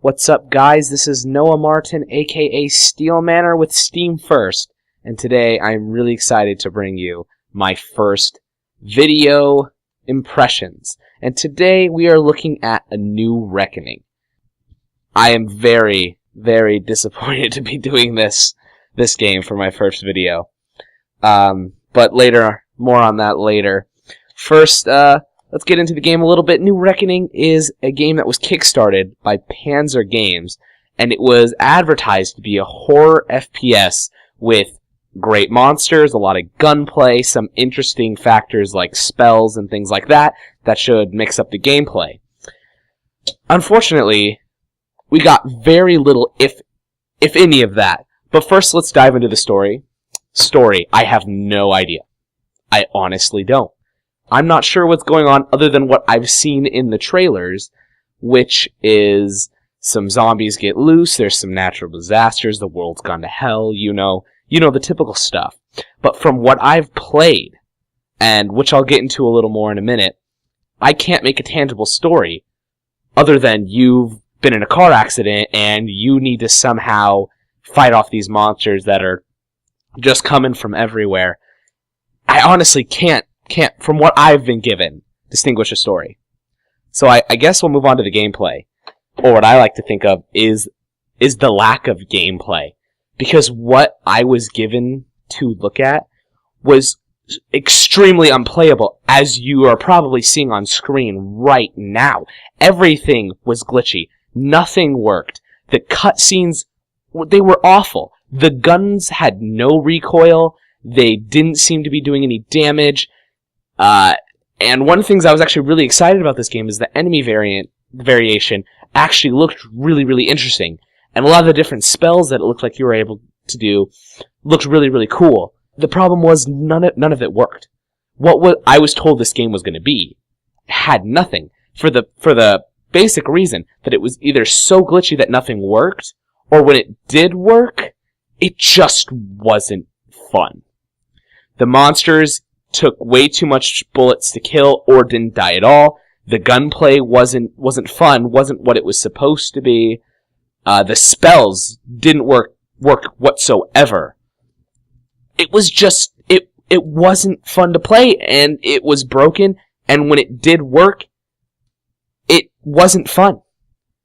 What's up, guys? This is Noah Martin, aka Steel Manor with Steam First, and today I'm really excited to bring you my first video impressions. And today we are looking at A New Reckoning. I am very, very disappointed to be doing this game for my first video. But later, more on that later. First, let's get into the game a little bit. New Reckoning is a game that was kickstarted by Panzer Games, and it was advertised to be a horror FPS with great monsters, a lot of gunplay, some interesting factors like spells and things like that should mix up the gameplay. Unfortunately, we got very little, if any of that. But first, let's dive into the story. I have no idea. I honestly don't. I'm not sure what's going on other than what I've seen in the trailers, which is some zombies get loose, there's some natural disasters, the world's gone to hell, you know the typical stuff. But from what I've played, and which I'll get into a little more in a minute, I can't make a tangible story other than you've been in a car accident and you need to somehow fight off these monsters that are just coming from everywhere. I honestly can't, from what I've been given, distinguish a story. So I guess we'll move on to the gameplay. Or what I like to think of is the lack of gameplay. Because what I was given to look at was extremely unplayable, as you are probably seeing on screen right now. Everything was glitchy. Nothing worked. The cutscenes, they were awful. The guns had no recoil. They didn't seem to be doing any damage. And one of the things I was actually really excited about this game is the enemy variation actually looked really, really interesting. And a lot of the different spells that it looked like you were able to do looked really, really cool. The problem was none of it worked. What I was told this game was going to be had nothing. For the basic reason that it was either so glitchy that nothing worked, or when it did work, it just wasn't fun. The monsters took way too much bullets to kill or didn't die at all. The gunplay wasn't fun, wasn't what it was supposed to be. The spells didn't work whatsoever. It was just, it wasn't fun to play, and it was broken, and when it did work, it wasn't fun.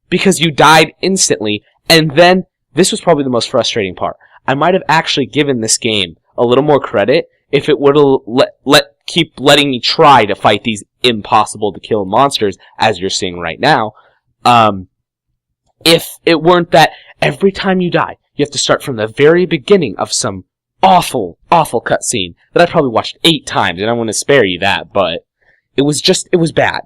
Because you died instantly, and then, this was probably the most frustrating part. I might have actually given this game a little more credit if it would have keep letting me try to fight these impossible to kill monsters, as you're seeing right now. If it weren't that every time you die, you have to start from the very beginning of some awful, awful cutscene that I probably watched 8 times, and I want to spare you that, but it was bad.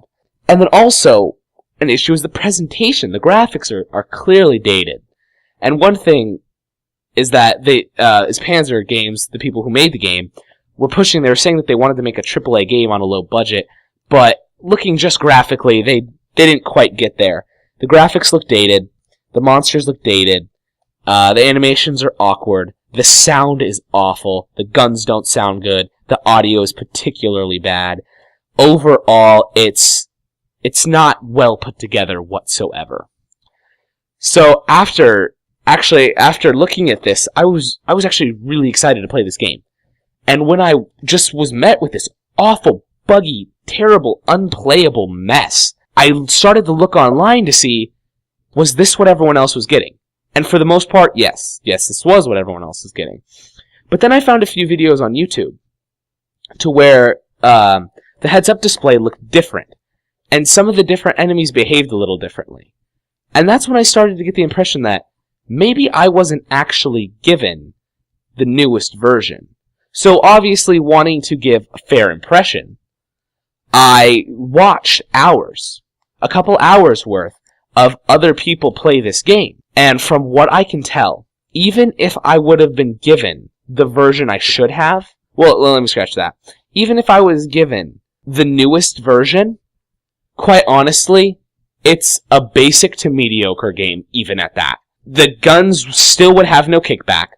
And then also, an issue is the presentation. The graphics are clearly dated. And one thing is that is Panzer Games, the people who made the game, they were saying that they wanted to make a AAA game on a low budget, but looking just graphically, they didn't quite get there. The graphics look dated, the monsters look dated, the animations are awkward, the sound is awful, the guns don't sound good, the audio is particularly bad. Overall, it's not well put together whatsoever. So after looking at this, I was actually really excited to play this game. And when I just was met with this awful, buggy, terrible, unplayable mess, I started to look online to see, was this what everyone else was getting? And for the most part, yes, this was what everyone else was getting. But then I found a few videos on YouTube to where the heads-up display looked different, and some of the different enemies behaved a little differently. And that's when I started to get the impression that maybe I wasn't actually given the newest version. So obviously, wanting to give a fair impression, I watched a couple hours worth of other people play this game. And from what I can tell, even if I would have been given the version I should have, well, let me scratch that. Even if I was given the newest version, quite honestly, it's a basic to mediocre game, even at that. The guns still would have no kickback.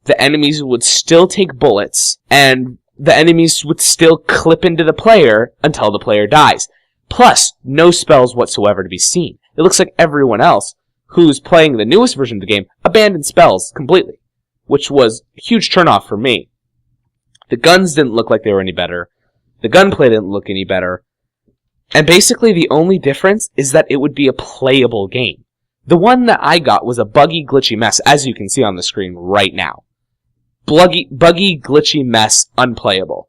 The enemies would still take bullets, and the enemies would still clip into the player until the player dies. Plus, no spells whatsoever to be seen. It looks like everyone else who's playing the newest version of the game, abandoned spells completely, which was a huge turnoff for me. The guns didn't look like they were any better. The gunplay didn't look any better. And basically the only difference is that it would be a playable game. The one that I got was a buggy, glitchy mess, as you can see on the screen right now. Buggy, glitchy mess, unplayable.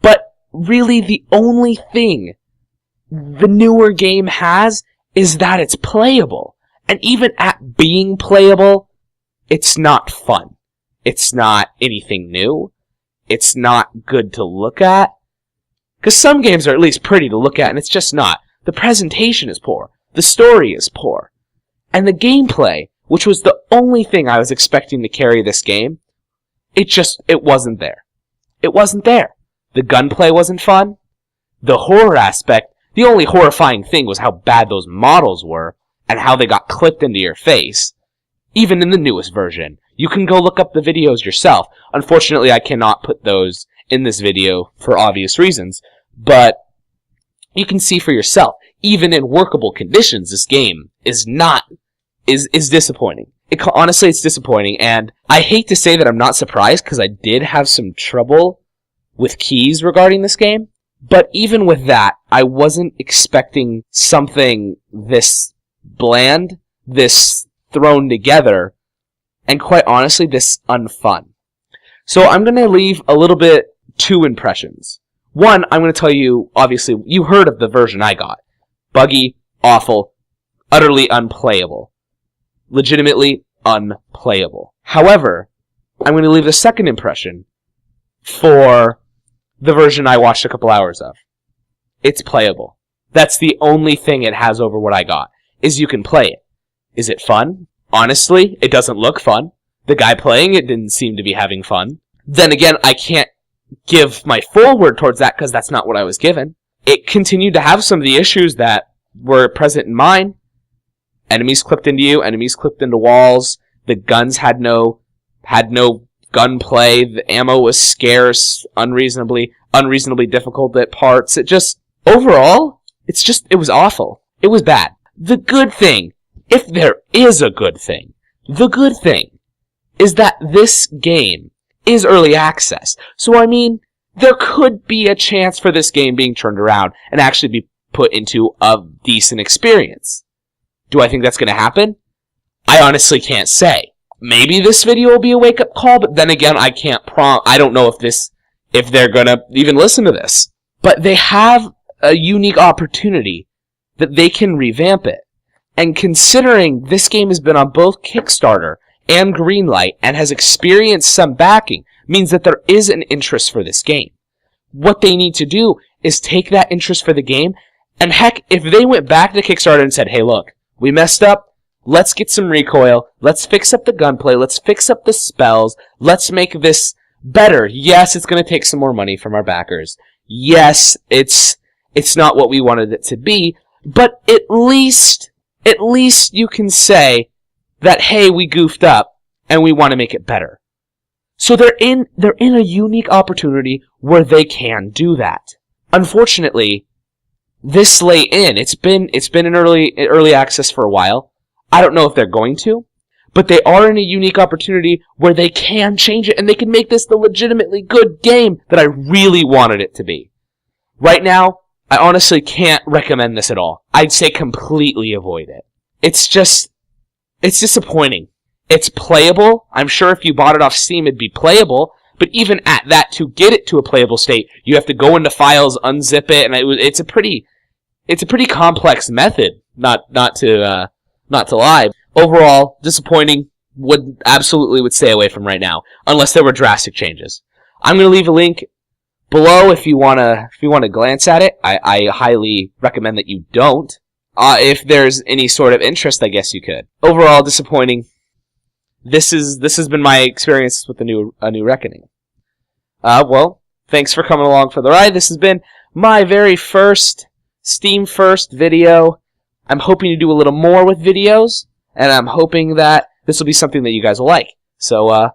But really the only thing the newer game has is that it's playable. And even at being playable, it's not fun. It's not anything new. It's not good to look at. Because some games are at least pretty to look at, and it's just not. The presentation is poor. The story is poor. And the gameplay, which was the only thing I was expecting to carry this game, it wasn't there. It wasn't there. The gunplay wasn't fun. The horror aspect, the only horrifying thing was how bad those models were, and how they got clipped into your face. Even in the newest version. You can go look up the videos yourself. Unfortunately, I cannot put those in this video for obvious reasons, but you can see for yourself. Even in workable conditions, this game is disappointing. Honestly, it's disappointing, and I hate to say that I'm not surprised, because I did have some trouble with keys regarding this game, but even with that, I wasn't expecting something this bland, this thrown together, and quite honestly, this unfun. So I'm going to leave a little bit two impressions. One, I'm going to tell you, obviously, you heard of the version I got. Buggy, awful, utterly unplayable. Legitimately unplayable. However, I'm going to leave the second impression for the version I watched a couple hours of. It's playable. That's the only thing it has over what I got, is you can play it. Is it fun? Honestly, it doesn't look fun. The guy playing it didn't seem to be having fun. Then again, I can't give my full word towards that because that's not what I was given. It continued to have some of the issues that were present in mine. Enemies clipped into you, enemies clipped into walls. The guns had no gunplay. The ammo was scarce, unreasonably difficult at parts. It was awful. It was bad. The good thing, if there is a good thing, the good thing is that this game is early access. So, I mean, there could be a chance for this game being turned around and actually be put into a decent experience. Do I think that's going to happen? I honestly can't say. Maybe this video will be a wake-up call, but then again, I don't know if they're going to even listen to this. But they have a unique opportunity that they can revamp it. And considering this game has been on both Kickstarter and Greenlight and has experienced some backing, means that there is an interest for this game. What they need to do is take that interest for the game, and heck, if they went back to Kickstarter and said, hey look, we messed up, let's get some recoil, let's fix up the gunplay, let's fix up the spells, let's make this better. Yes, it's going to take some more money from our backers. Yes, it's not what we wanted it to be, but at least you can say that, hey, we goofed up and we want to make it better. So they're in a unique opportunity where they can do that. Unfortunately, this late in, it's been in early access for a while. I don't know if they're going to, but they are in a unique opportunity where they can change it and they can make this the legitimately good game that I really wanted it to be. Right now, I honestly can't recommend this at all. I'd say completely avoid it. It's disappointing. It's playable. I'm sure if you bought it off Steam, it'd be playable. But even at that, to get it to a playable state, you have to go into files, unzip it, and it's a pretty complex method. Not to lie. Overall, disappointing. Would stay away from right now, unless there were drastic changes. I'm gonna leave a link below if you wanna glance at it. I highly recommend that you don't. If there's any sort of interest, I guess you could. Overall, disappointing. This has been my experience with A New Reckoning. Well, thanks for coming along for the ride. This has been my very first Steam first video. I'm hoping to do a little more with videos, and I'm hoping that this will be something that you guys will like. So,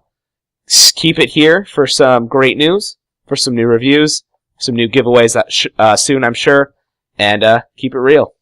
keep it here for some great news, for some new reviews, some new giveaways that soon, I'm sure, and keep it real.